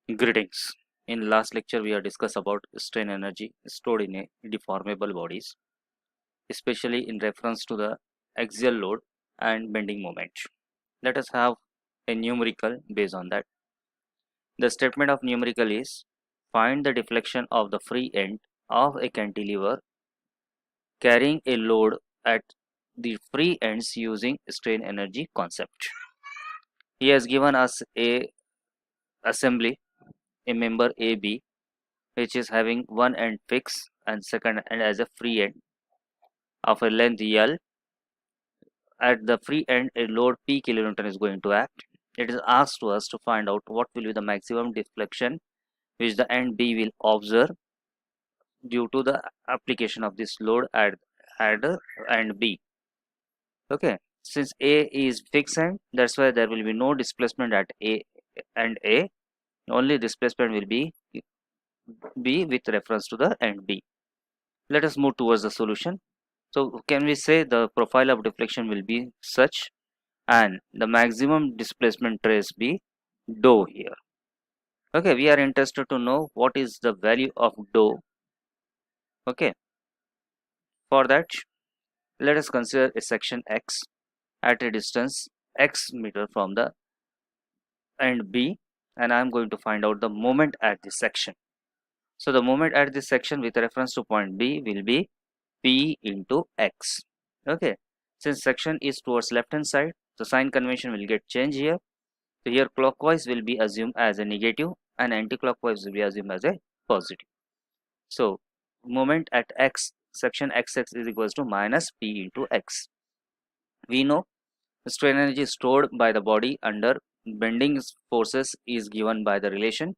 Greetings. In last lecture, we have discussed about strain energy stored in a deformable bodies, especially in reference to the axial load and bending moment. Let us have a numerical based on that. The statement of numerical is find the deflection of the free end of a cantilever carrying a load at the free ends using strain energy concept. He has given us a assembly, a member AB, which is having one end fixed and second end as a free end of a length L. At the free end, a load P kilonewton is going to act. It is asked to us to find out what will be the maximum deflection which the end B will observe due to the application of this load at end B. Okay, since A is fixed end, that's why there will be no displacement at A and A. Only displacement will be B with reference to the end B. Let us move towards the solution. So can we say the profile of deflection will be such and the maximum displacement trace be dou here. Okay, we are interested to know what is the value of dou. Okay, for that let us consider a section X at a distance X meter from the end B, and I am going to find out the moment at this section. So the moment at this section with reference to point B will be P into X. Okay, since section is towards left hand side, the sign convention will get changed here. So here clockwise will be assumed as a negative and anti-clockwise will be assumed as a positive. So moment at X, section XX is equals to minus P into X. We know the strain energy stored by the body under bending forces is given by the relation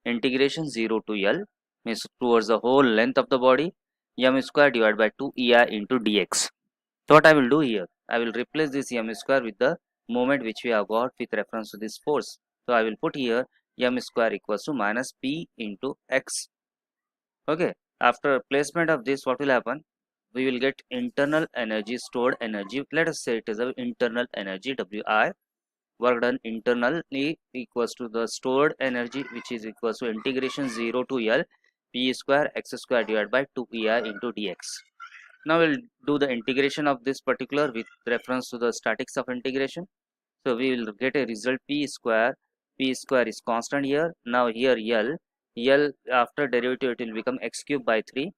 integration 0 to L, means towards the whole length of the body, m square divided by 2 EI into dx. So what I will do here, I will replace this m square with the moment which we have got with reference to this force. So I will put here m square equals to minus p into x. Okay, after placement of this, what will happen? We will get internal energy, stored energy. Let us say it is a internal energy Wi, work done internally equals to the stored energy, which is equals to integration 0 to L p square x square divided by 2 EI into dx. Now we'll do the integration of this particular with reference to the statics of integration. So we will get a result p square is constant here. Now here L after derivative it will become x cube by 3.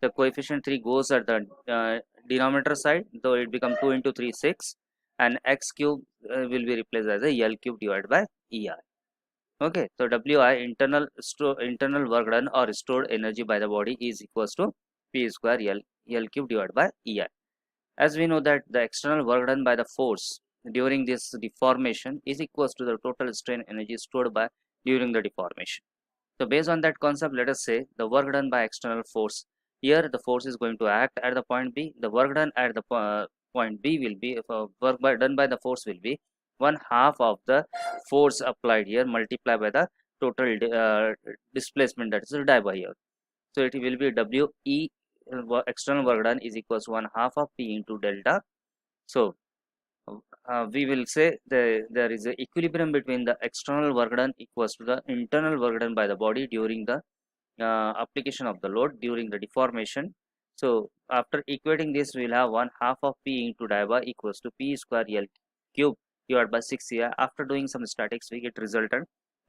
The coefficient 3 goes at the denominator side, though it become 2 into 3 6, and x cube will be replaced as a L cube divided by EI. Okay, so Wi internal work done or stored energy by the body is equals to p square L cube divided by EI. As we know that the external work done by the force during this deformation is equals to the total strain energy stored by during the deformation. So based on that concept, let us say the work done by external force. Here the force is going to act at the point B. The work done at the point B will be, done by the force will be 1/2 of the force applied here multiplied by the total displacement, that is die by here. So it will be WE external work done is equals to 1/2 of P into delta. So we will say there is an equilibrium between the external work done equals to the internal work done by the body during the application of the load during the deformation. So after equating this, we will have 1/2 of P into diva equals to P square L cube divided by 6 here. After doing some statics, we get resultant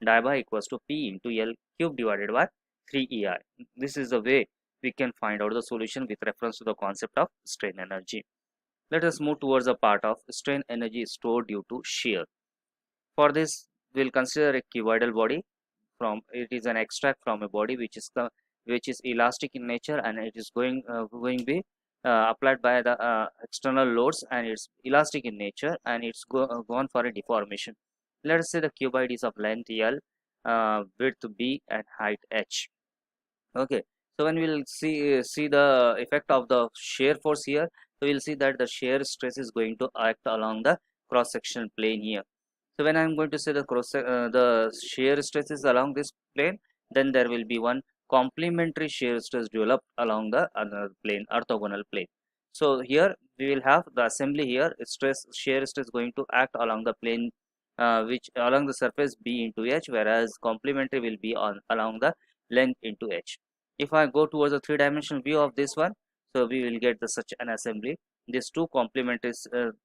diva equals to P into L cube divided by 3 EI. This is the way we can find out the solution with reference to the concept of strain energy. Let us move towards the part of strain energy stored due to shear. For this, we will consider a cuboidal body. From it is an extract from a body which is elastic in nature, and it is going to be applied by the external loads, and it's elastic in nature, and it's gone for a deformation. Let us say the cuboid is of length L, width B, and height H. Okay, so when we'll see the effect of the shear force here, so we'll see that the shear stress is going to act along the cross sectional plane here. So when I'm going to say the shear stress is along this plane, then there will be one complementary shear stress developed along the other plane, orthogonal plane. So here we will have the assembly here, shear stress going to act along the plane which along the surface B into H, whereas complementary will be on along the length into H. If I go towards a three-dimensional view of this one, so we will get such an assembly. These two complementary,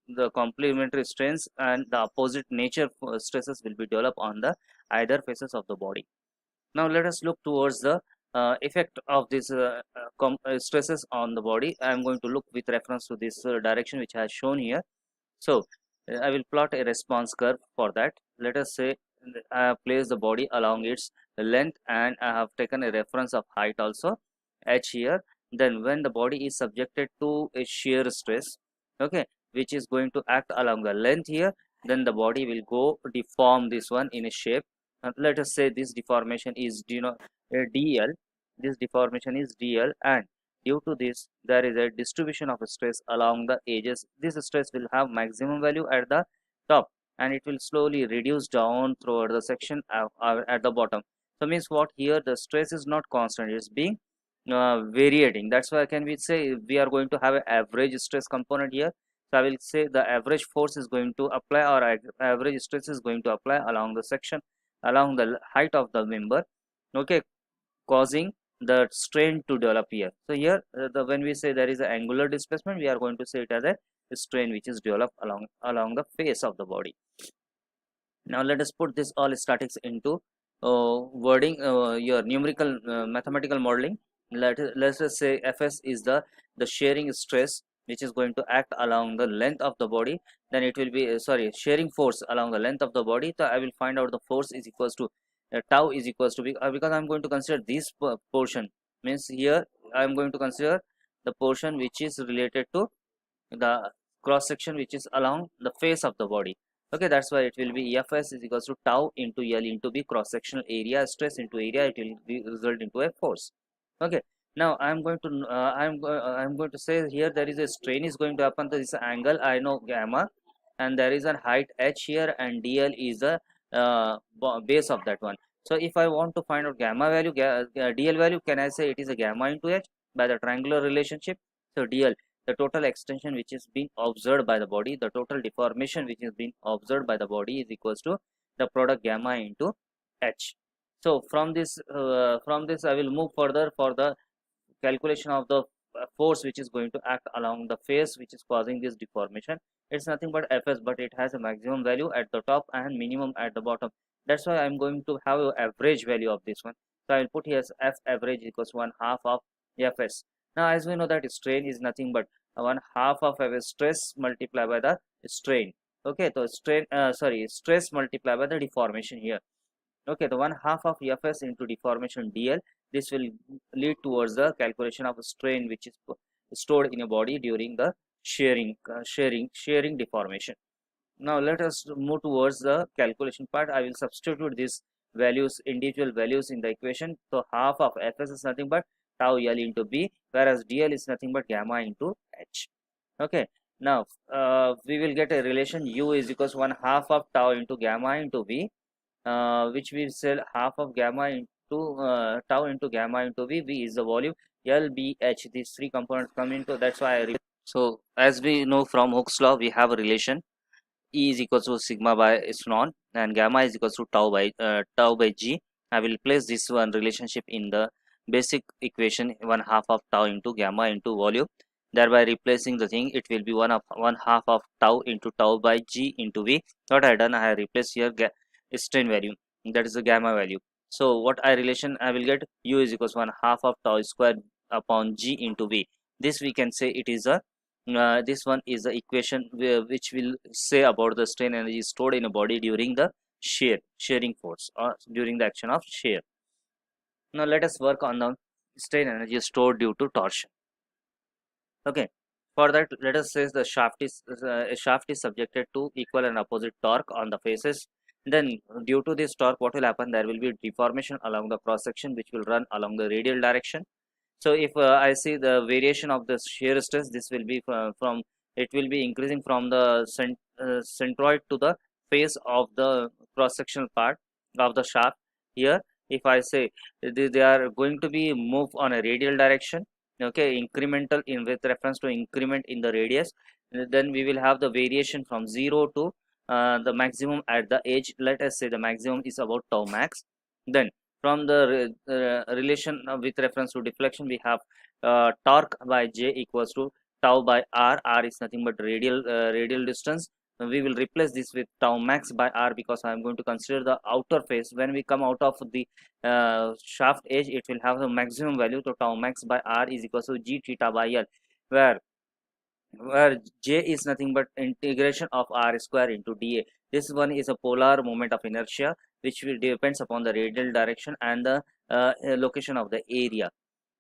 the complementary strains and the opposite nature stresses will be developed on the either faces of the body. Now let us look towards the effect of these stresses on the body. I am going to look with reference to this direction which I have shown here. So I will plot a response curve for that. Let us say I have placed the body along its length and I have taken a reference of height also h here. Then when the body is subjected to a shear stress, okay, which is going to act along the length here, then the body will go deform this one in a shape. Let us say this deformation is dl. This deformation is dl, and due to this there is a distribution of stress along the edges. This stress will have maximum value at the top and it will slowly reduce down throughout the section at the bottom. So means what, here the stress is not constant, it's being varying. That's why can we say we are going to have an average stress component here. So I will say the average force is going to apply, or average stress is going to apply along the section, along the height of the member, okay, causing the strain to develop here. So here when we say there is an angular displacement, we are going to say it as a strain which is developed along the face of the body. Now let us put this all statics into wording, your numerical mathematical modeling. Let's just say Fs is the shearing stress which is going to act along the length of the body. Then it will be shearing force along the length of the body. So I will find out the force is equals to tau is equals to because I'm going to consider this portion, means here I'm going to consider the portion which is related to the cross section which is along the face of the body. Okay, that's why it will be Fs is equals to tau into L into B, cross sectional area stress into area, it will be result into a force. Okay, now I'm going to I'm going to say here there is a strain is going to happen to this angle, I know gamma, and there is a height h here, and dl is the base of that one. So if I want to find out gamma value, dl value, can I say it is a gamma into h by the triangular relationship? So dl, the total extension which is being observed by the body, the total deformation which is being observed by the body is equals to the product gamma into h. So from this I will move further for the calculation of the force which is going to act along the face which is causing this deformation. It's nothing but Fs, but it has a maximum value at the top and minimum at the bottom. That's why I'm going to have an average value of this one. So I will put here as F average equals 1/2 of Fs. Now as we know that strain is nothing but 1/2 of Fs stress multiplied by the strain. Okay, so stress multiplied by the deformation here. Okay, the 1/2 of Fs into deformation dl, this will lead towards the calculation of a strain which is stored in a body during the shearing deformation. Now let us move towards the calculation part. I will substitute these values, individual values in the equation. So half of Fs is nothing but tau L into B, whereas dl is nothing but gamma into h. Okay, now we will get a relation U is equals 1/2 of tau into gamma into B, which we say half of gamma into tau into gamma into V. V is the volume, L, B, H. These three components come into. That's why so as we know from Hooke's law, we have a relation E is equals to sigma by epsilon and gamma is equals to tau by G. I will place this one relationship in the basic equation, 1/2 of tau into gamma into volume. Thereby replacing the thing, it will be 1/2 of tau into tau by G into V. What I have done, I have replaced here strain value, that is the gamma value. So what relation I will get, U is equals 1/2 of tau square upon G into V. This we can say it is a this one is the equation which will say about the strain energy stored in a body during the shearing force or during the action of shear. Now let us work on the strain energy stored due to torsion. Okay, for that let us say the shaft is subjected to equal and opposite torque on the faces. Then due to this torque, what will happen, there will be deformation along the cross section which will run along the radial direction. So if I see the variation of the shear stress, this will be from it will be increasing from the centroid to the face of the cross sectional part of the shaft. Here if I say they are going to be moved on a radial direction, okay, incremental in with reference to increment in the radius, then we will have the variation from 0 to the maximum at the edge. Let us say the maximum is about tau max. Then from the relation with reference to deflection, we have torque by J equals to tau by R. R is nothing but radial distance. We will replace this with tau max by R because I am going to consider the outer face. When we come out of the shaft edge, it will have the maximum value. So tau max by R is equals to G theta by L, where J is nothing but integration of R square into dA. This one is a polar moment of inertia, which will depends upon the radial direction and the location of the area.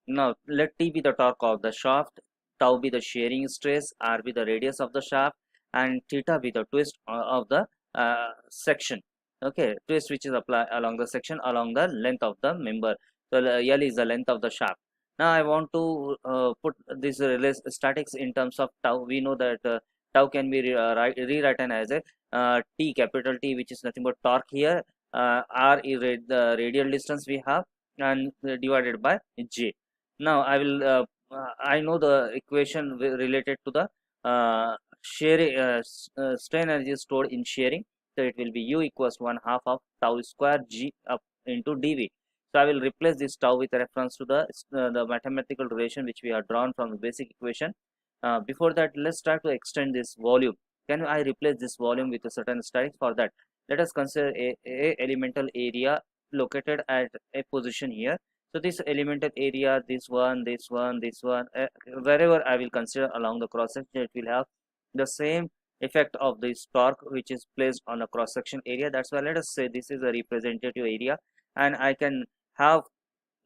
Now let T be the torque of the shaft, tau be the shearing stress, R be the radius of the shaft, and theta be the twist of the section. Okay, twist which is applied along the section along the length of the member. So L is the length of the shaft. Now I want to put this statics in terms of tau. We know that tau can be rewritten as a T, capital T, which is nothing but torque here. R is the radial distance we have, and divided by J. Now I know the equation related to the sharing strain energy stored in shearing. So it will be U equals 1/2 of tau square G up into dV. So I will replace this tau with reference to the mathematical relation which we have drawn from the basic equation. Before that, let's try to extend this volume. Can I replace this volume with a certain static? For that, let us consider a elemental area located at a position here. So this elemental area, this one, wherever I will consider along the cross section, it will have the same effect of this torque which is placed on a cross section area. That's why let us say this is a representative area, and I can have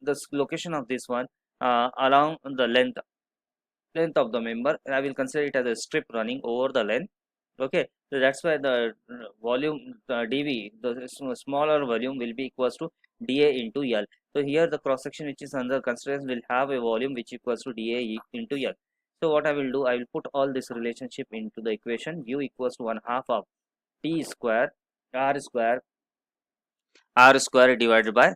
the location of this one along the length of the member. I will consider it as a strip running over the length. Okay, so that's why the volume dV, the smaller volume, will be equals to dA into L. So here the cross section which is under consideration will have a volume which equals to dA into L. So what I will do, I will put all this relationship into the equation. U equals to 1/2 of T square R square divided by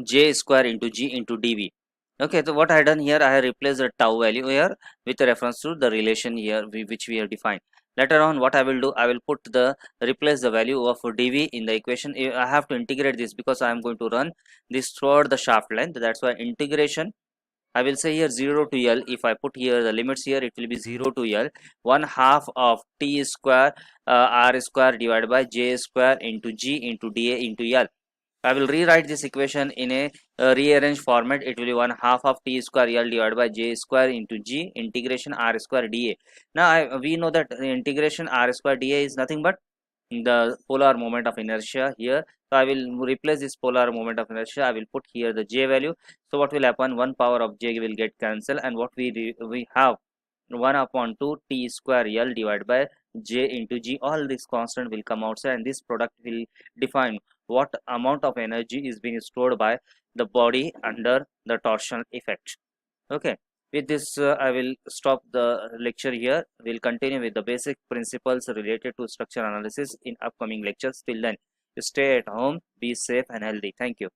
J square into G into dV. Okay, so what I have done here, I have replaced the tau value here with reference to the relation here which we have defined. Later on, what I will do, I will replace the value of dV in the equation. I have to integrate this because I am going to run this throughout the shaft length. That's why integration, I will say here 0 to L. If I put here the limits here, it will be 0 to L. 1/2 of T square R square divided by J square into G into dA into L. I will rewrite this equation in a rearranged format. It will be 1/2 of T square L divided by J square into G integration R square dA. Now we know that the integration R square dA is nothing but the polar moment of inertia here. So I will replace this polar moment of inertia. I will put here the J value. So what will happen? 1 power of J will get cancelled, and what we have 1/2 T square L divided by J into G. All this constant will come outside, and this product will define what amount of energy is being stored by the body under the torsional effect. Okay, with this I will stop the lecture here. We'll continue with the basic principles related to structure analysis in upcoming lectures. Till then, stay at home, be safe and healthy. Thank you.